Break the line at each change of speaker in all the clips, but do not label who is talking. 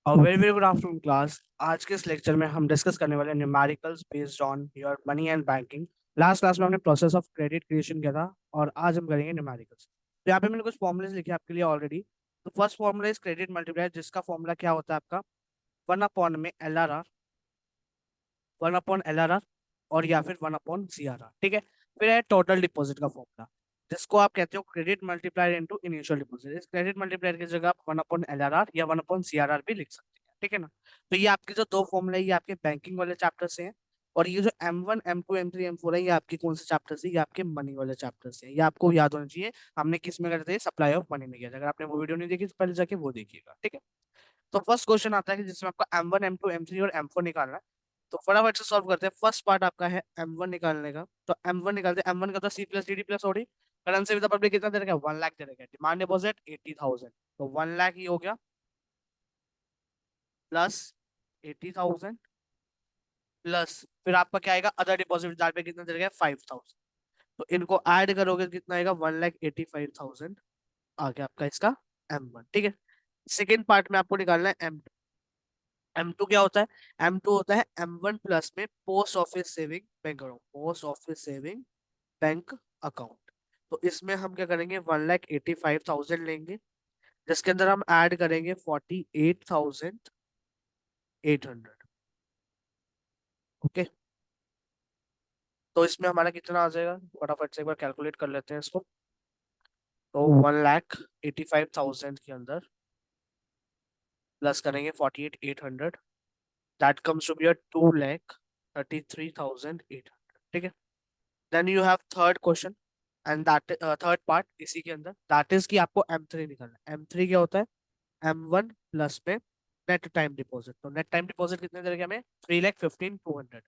Very very good afternoon class. आज के इस लेक्चर में हम डिस्कस करने वाले numericals based on your money and banking. Last class में हमने प्रोसेस ऑफ क्रेडिट क्रिएशन किया था और आज हम करेंगे न्यूमेरिकल्स। तो यहाँ पे मैंने कुछ फॉर्मुलेज लिखे आपके लिए ऑलरेडी। तो first formula is credit multiplier, जिसका फॉर्मूला क्या होता है आपका 1 अपॉन में LRR, 1 अपॉन LRR और या फिर 1 अपॉन CRR। ठीक है। फिर है टोटल डिपॉजिट का फॉर्मूला, जिसको आप कहते हो credit multiplier into initial deposit. इस क्रेडिट मल्टीप्लायर की जगह आप 1 अपॉन LRR या 1 अपॉन CRR भी लिख सकते हैं। ठीक है ना। तो ये आपके जो दो फॉर्मूले ये आपके बैंकिंग वाले चैप्टर से हैं। और ये जो M1 M2 M3 M4 है ये आपके कौन से चैप्टर से, ये आपके मनी वाले चैप्टर से है। ये आपको याद होना चाहिए। हमने किस में करते हैं, सप्लाई ऑफ मनी में किया था। अगर आपने वो वीडियो नहीं देखी तो पहले जाके वो देखिएगा। ठीक है। तो फर्स्ट क्वेश्चन आता है कि जिसमें आपको M1 M2 M3 और M4 निकालना है। तो फटाफट से सॉल्व करते हैं। फर्स्ट पार्ट आपका है M1 निकालने का। तो M1 निकालते हैं। M1 का तो C+DD+OD। Currency with the public कितना दे रखा है, 1 लाख दे रखा है। डिमांड डिपॉजिट 80,000, तो 1 लाख ही हो गया प्लस 80,000 प्लस फिर आपका क्या आएगा, अदर डिपॉजिट डाल पे कितना दे रखा है, 5,000। तो इनको ऐड करोगे तो कितना आएगा, 1,85,000 आ गया आपका इसका M1। ठीक है। सेकेंड पार्ट में आपको निकालना है M2 क्या होता है। M2 होता है M1 प्लस में post office saving bank account, post office saving bank account. तो इसमें हम क्या करेंगे, 1,85,000 लेंगे, जिसके अंदर हम ऐड करेंगे 48,800। ओके। तो इसमें हमारा कितना आ जाएगा, फटाफट से एक बार कैलकुलेट कर लेते हैं इसको। तो 1,85,000 के अंदर प्लस करेंगे 48,800, दैट कम्स टू बी 2,33,800। ठीक है। Then you have third question and that third part इसी के अंदर, दैट इज कि आपको M3 निकालना है। M3 क्या होता है, M1 प्लस में नेट टाइम डिपॉजिट। तो नेट टाइम डिपॉजिट कितने देंगे हमें, 3,15,200।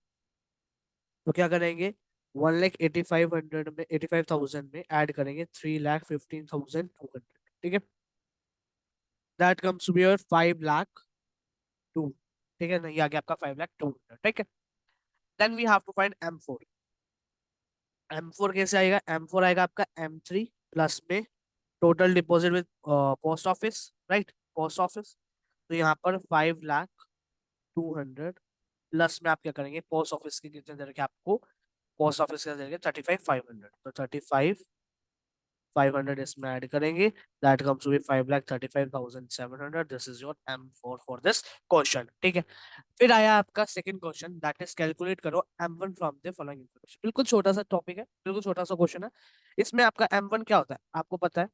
तो क्या करेंगे, 1,85,500 में 85,000 में ऐड करेंगे 3,15,200। ठीक है। That comes to be your 5,02,000। ठीक है ना, ये आ गया आपका 5,02,000। ठीक है। Then we have to find M4। M4 कैसे आएगा, M4 आएगा आपका M3 प्लस में total deposit with post office, right, post office. तो यहाँ पर 5,02,000 प्लस में आप क्या करेंगे, पोस्ट ऑफिस के कितने दे रखे आपको, पोस्ट ऑफिस के दे रखे 35,500। तो 35,500 इसमें ऐड करेंगे, that comes to be 5,35,700। This is your M4 for this question. ठीक है। फिर आया आपका second question, that is calculate करो M1 from the following information. बिल्कुल छोटा सा टॉपिक है, बिल्कुल छोटा सा क्वेश्चन है। इसमें आपका M1 क्या होता है, आपको पता है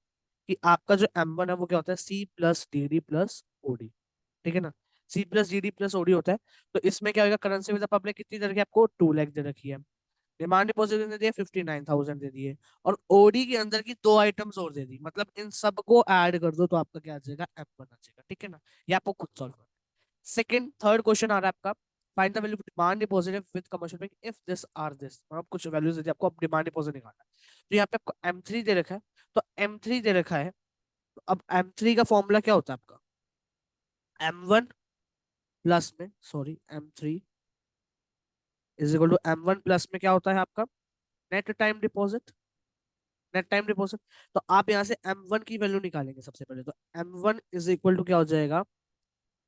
कि आपका जो M1 है वो क्या होता है, C+DD+OD। ठीक है ना। C+DD+OD होता है। तो इसमें क्या होगा, करेंसी विद पब्लिक कितनी दे रखी है आपको, 2 लाख दे रखी है। डिमांड डिपॉजिट दे दिया 59,000 दे दिए। और ओडी के अंदर की दो आइटम्स और दे दी, मतलब इन सबको ऐड कर दो तो आपका क्या आ जाएगा, M1 आ जाएगा। ठीक है ना। ये आपको खुद सॉल्व करना है। सेकंड थर्ड क्वेश्चन आ रहा है आपका, find the value of demand deposit with commercial bank if this are this. मतलब कुछ वैल्यूज दे दी आपको, अब डिमांड डिपॉजिट निकालना है। तो यहाँ पे आपको M3 दे रखा है। तो M3 दे रखा है, तो अब M3 का फॉर्मूला क्या होता है आपका, M1 प्लस में, sorry, M3 is equal to M1 plus में क्या होता है आपका, net time deposit, net time deposit. तो आप यहाँ से M1 की वैल्यू निकालेंगे सबसे पहले। तो M1 इज इक्वल टू क्या हो जाएगा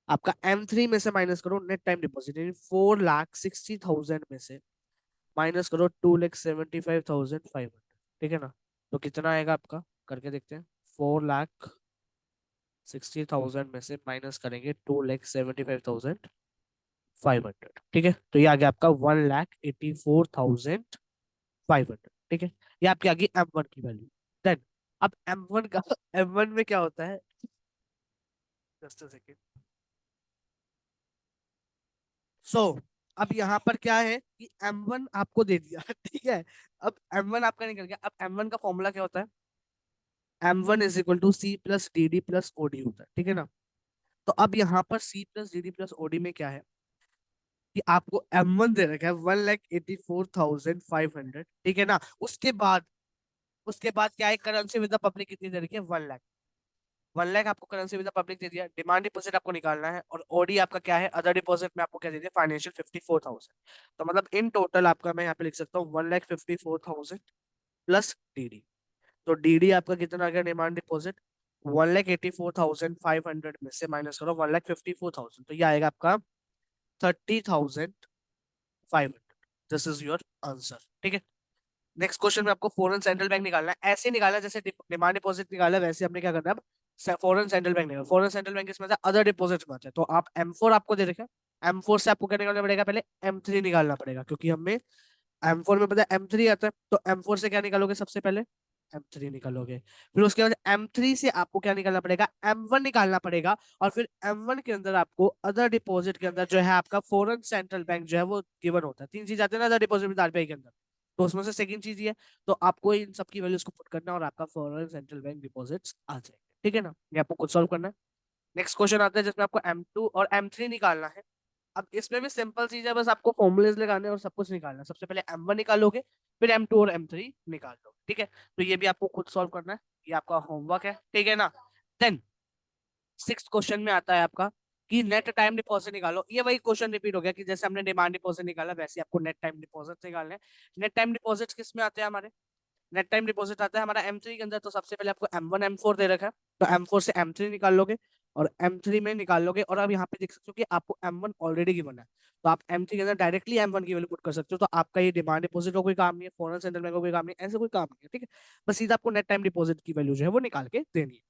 आपका, M3 में से माइनस करो नेट टाइम डिपॉजिट, यानी 4,60,000 में से माइनस करो 2,75,500। ठीक है ना। तो कितना आएगा आपका, करके देखते हैं। 4,60,000 में से माइनस करेंगे 2,75,500। ठीक है। तो ये आ गया आपका 1,84,500। ठीक है। ये आपकी आ गई M1 की वैल्यू। देन अब M1 का M1 में क्या होता है, जस्ट सेकेंड। सो अब यहाँ पर क्या है कि M1 आपको दे दिया ठीक है। अब M1 आपका निकल गया। अब M1 का फॉर्मूला क्या होता है, M1 is equal to C+DD+OD होता है। ठीक है ना। तो अब यहाँ पर C+DD+OD में क्या है कि आपको M1 दे रखा है 1,84,500। ठीक है ना। उसके बाद क्या है, करेंसी विद द पब्लिक कितनी दे रखी है, 1 लाख। 1 लाख आपको करेंसी विद द पब्लिक दे दिया। डिमांड डिपॉजिट आपको निकालना है, और ओडी आपका क्या है, अदर डिपॉजिट में आपको क्या दे दिया, फाइनेंशियल 54,000। तो मतलब इन टोटल आपका मैं यहाँ पे लिख सकता हूँ 1,54,000 प्लस डीडी। तो डीडी आपका कितना आ गया, डिमांड डिपॉजिट 1,84,500 में से माइनस करो 1,54,000, तो ये आएगा आपका 30,500। दिस इज योर आंसर, ठीक है। नेक्स्ट क्वेश्चन में आपको फॉरेन सेंट्रल बैंक निकालना है, ऐसे निकालना है जैसे डिमांड डिपॉजिट निकाला है, वैसे हमने क्या करना है अब फॉरेन सेंट्रल बैंक निकालना। फॉरेन सेंट्रल बैंक इसमें अदर डिपॉजिट में आता है, तो आप M4 आपको दे रखा है, M4 से आपको क्या निकालना पड़ेगा, पहले M3 निकालना पड़ेगा, क्योंकि हमें M4 में पता है M3 आता है, तो M4 से क्या निकालोगे, सबसे पहले M3 निकालोगे, फिर उसके बाद M3 से आपको क्या निकालना पड़ेगा, M1 निकालना पड़ेगा, और फिर M1 के अंदर आपको अदर डिपॉजिट के अंदर जो है आपका फॉरेन सेंट्रल बैंक जो है वो गिवन होता है। तीन चीज आते हैं ना अदर डिपॉजिट में आरबीआई के अंदर, तो उसमें से सेकंड चीज ये है, तो आपको इन सब की वैल्यूज को पुट करना है और आपका फॉरेन सेंट्रल बैंक डिपॉजिट्स आ जाएंगे, ठीक है ना। ये आपको खुद सॉल्व करना है। नेक्स्ट क्वेश्चन आता है जिसमें आपको M2 और M3 निकालना है। अब इसमें भी सिंपल चीज है, बस आपको फॉर्मूलेज लगाने और सब कुछ निकालना है। सबसे पहले M1 निकालोगे, फिर M2 और M3 निकाल लो, ठीक है। तो ये भी आपको खुद सॉल्व करना है, ये आपका होमवर्क है, ठीक है ना। देन सिक्स क्वेश्चन में आता है आपका कि नेट टाइम डिपॉजिट निकालो। ये वही क्वेश्चन रिपीट हो गया कि जैसे हमने डिमांड डिपॉजिट निकाला, वैसे आपको नेट टाइम डिपॉजिट निकालना है। नेट टाइम डिपॉजिट किस में आते हैं हमारे, नेट टाइम डिपॉजिट आता है हमारा M3 के अंदर। तो सबसे पहले आपको M1 M4 दे रखा है, तो M4 से M3 निकाल लोगे और M3 में निकाल लोगे, और अब यहाँ पे देख सकते हो कि आपको M1 ऑलरेडी गिवन है, तो आप M3 के अंदर डायरेक्टली M1 की वैल्यू पुट कर सकते हो। तो आपका ये डिमांड डिपॉजिट का कोई काम नहीं है, फॉरेन सेंट्रल बैंक का कोई काम नहीं है, ऐसे कोई काम नहीं है, ठीक है। बस सीधा आपको नेट टाइम डिपॉजिट की वैल्यू जो है वो निकाल के देनी है,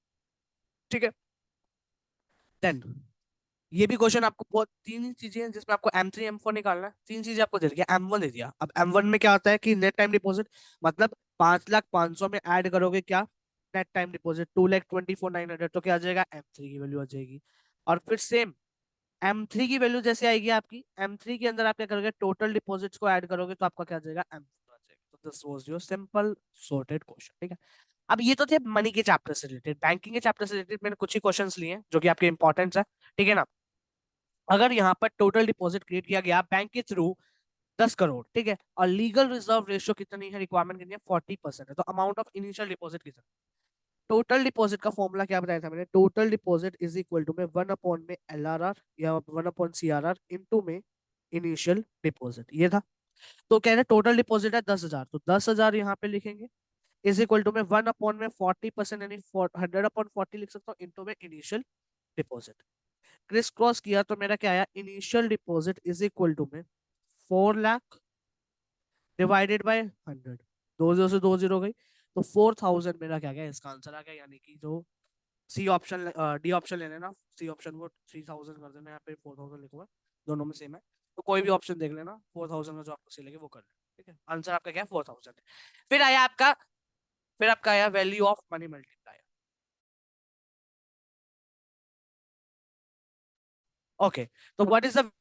ठीक है। देन ये भी क्वेश्चन आपको बहुत तीन ही चीजें हैं जिसमें आपको M3 M4 निकालना है। तीन चीजें आपको दे दिया, M1 दे दिया। अब M1 में क्या होता है कि नेट टाइम डिपॉजिट मतलब 5,05,000 में ऐड करोगे क्या, नेट टाइम डिपॉजिट 2,24,900, तो क्या आ जाएगा, M3 की वैल्यू आ जाएगी। और फिर सेम M3 की वैल्यू जैसे आएगी आपकी, M3 के अंदर आप क्या करोगे, टोटल डिपॉजिट्स को ऐड करोगे, तो आपका क्या आ जाएगा, M4 आ जाएगा। तो this was your simple sorted question, ठीक है। अब ये तो थे मनी के चैप्टर से रिलेटेड। बैंकिंग के चैप्टर से रिलेटेड मैंने कुछ ही क्वेश्चंस लिए हैं जो कि आपके इंपॉर्टेंट है, ठीक है ना। अगर यहाँ पर टोटल डिपॉजिट क्रिएट किया गया बैंक के थ्रू 10 करोड़, ठीक है, और लीगल रिजर्व रेशियो कितनी है, रिक्वायरमेंट कितनी है, 40% है, तो अमाउंट ऑफ इनिशियल डिपॉजिट कितना। टोटल डिपॉजिट का फॉर्मूला क्या बताया था मैंने, total deposit is equal to में 1 अपॉन में LRR या 1 अपॉन CRR इंटू में इनिशियल डिपॉजिट, ये था। तो कह रहे टोटल डिपॉजिट है 10,000, तो 10,000 यहाँ पे लिखेंगे, इज इक्वल टू में 1 अपॉन में 40%, यानी 100/40 लिख सकता हूँ, इंटू में इनिशियल डिपॉजिट। क्रिस क्रॉस किया तो मेरा क्या आया, initial deposit is equal to में 4 लाख डिवाइडेड बाय 100, 2 0 से 2 0 गई, तो 4,000 मेरा क्या गया, इसका आंसर आ गया। यानी कि जो सी ऑप्शन, डी ऑप्शन ले लेना, सी ऑप्शन को 3,000 कर देना, यहाँ पे 4,000 लिखूंगा, दोनों में सेम है, तो कोई भी ऑप्शन देख लेना, 4,000 का जो आपको सही लगे वो कर लेना, ठीक है। आंसर आपका क्या है, 4,000। फिर आपका आया value of money multiplier. Okay, तो व्हाट इज द,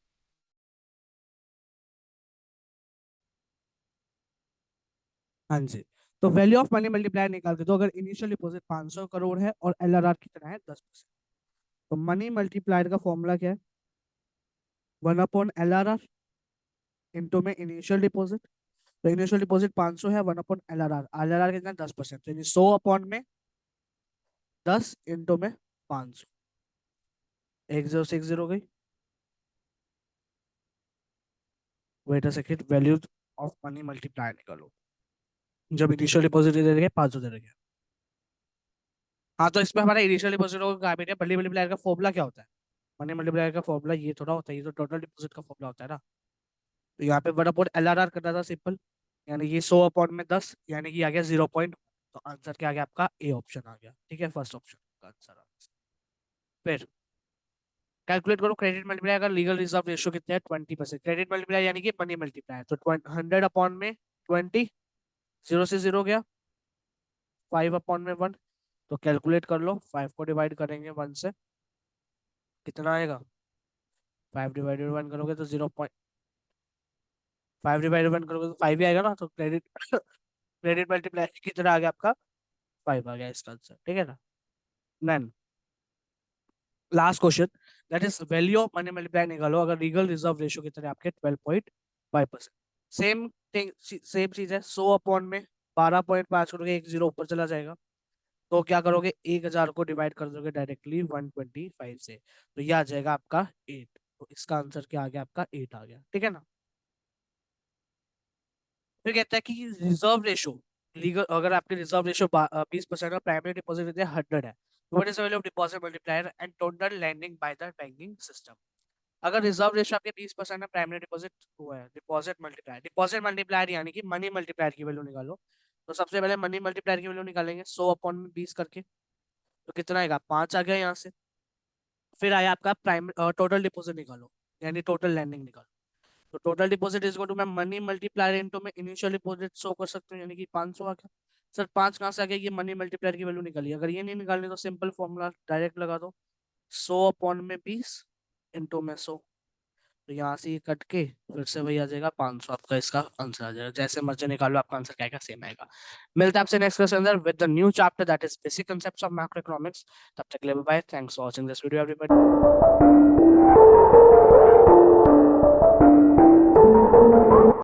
हाँ जी, तो वैल्यू ऑफ मनी मल्टीप्लायर निकाल के, तो अगर इनिशियल डिपॉजिट 500 करोड़ है और LRR कितना है 10%, तो मनी मल्टीप्लायर का फॉर्मूला क्या है, 1 अपॉन LRR इंटू में इनिशियल डिपॉजिट। तो इनिशियल डिपॉजिट 500 है, 1 अपॉन LRR, LRR कितना 10%, तो 100/10 इंटू में 500, 1,060 गई। Wait a second, value of money multiplier निकालो, जब इनिशियल डिपॉजिट दे देंगे 500 दे देंगे। हाँ, तो इसमें हमारा इनिशियल डिपॉजिट होगा, मनी मल्टीप्लायर का फॉर्मूला क्या होता है, मनी मल्टीप्लायर का फॉर्मूला ये थोड़ा होता है, ये तो टोटल डिपॉजिट का फॉर्मूला होता है ना। तो यहाँ पे 1 अपॉन LRR करना था सिंपल, यानी कि 100/10, यानी कि आ गया 0. तो आंसर क्या आ गया आपका, ए ऑप्शन आ गया, ठीक है, फर्स्ट ऑप्शन का आंसर आ गया। फिर कैलकुलेट करो क्रेडिट मल्टीप्लायर का लीगल रिजर्व रेशियो कितना है, 20%। क्रेडिट मल्टीप्लायर यानी कि मनी मल्टीप्लायर, तो 100/20, 0 से 0 गया, 5/1, तो कैलकुलेट कर लो, 5 को डिवाइड करेंगे 1 से, कितना आएगा, 5/1 करोगे तो 5/1 करोगे तो 5 ही आएगा ना, तो क्रेडिट क्रेडिट मल्टीप्लायर कितना आ गया आपका, 5 आ गया इसका आंसर, ठीक है ना। Then last question, that is value of money multiply निकालो, अगर लीगल रिजर्व रेशियो कितने आपके 12.5%। सेम थिंग, सेम चीज है, 100/12.5 करोगे, 1 0 ऊपर चला जाएगा, तो क्या करोगे, 1,000 को डिवाइड कर दोगे डायरेक्टली 125 से, तो ये आ जाएगा आपका 8। तो इसका आंसर क्या आ गया आपका, 8 आ गया, ठीक है ना। फिर कहता है कि रिजर्व रेशो, लीगल अगर आपके रिजर्व रेशो 20% और प्राइमरी डिपॉजिट 100 है, what is value of deposit multiplier and total landing by the banking system. अगर रिजर्व रेशियो आपके 20% है, प्राइमरी डिपॉजिट हुआ है, डिपॉजिट मल्टीप्लायर यानी कि मनी मल्टीप्लायर की वैल्यू निकालो। तो सबसे पहले मनी मल्टीप्लायर की वैल्यू निकालेंगे 100 अपॉन में 20 करके, तो कितना आएगा 5 आ गया यहाँ से। फिर आया आपका प्राइम टोटल डिपॉजिट निकालो, यानी टोटल लैंडिंग निकालो। तो total deposit is equal to मैं मनी मल्टीप्लायर इनटू मैं इनिशियल डिपॉजिट शो कर सकते हैं, यानी कि 500 आ गया। सर 5 कहाँ से आ गया, ये मनी मल्टीप्लायर की वैल्यू निकाली। अगर ये नहीं निकालनी तो सिंपल फॉर्मूला डायरेक्ट लगा दो, 100 अपॉन में 20 इंटू में 100। तो यहाँ से ये कट के फिर से वही आ जाएगा 500, आपका इसका आंसर आ जाएगा। जैसे मर्जी निकालो, आपका आंसर क्या आएगा, सेम आएगा। मिलता है आपसे नेक्स्ट क्वेश्चन अंदर with the new chapter that is basic concepts of macroeconomics. तब तक के लिए bye, thanks for watching this video everybody.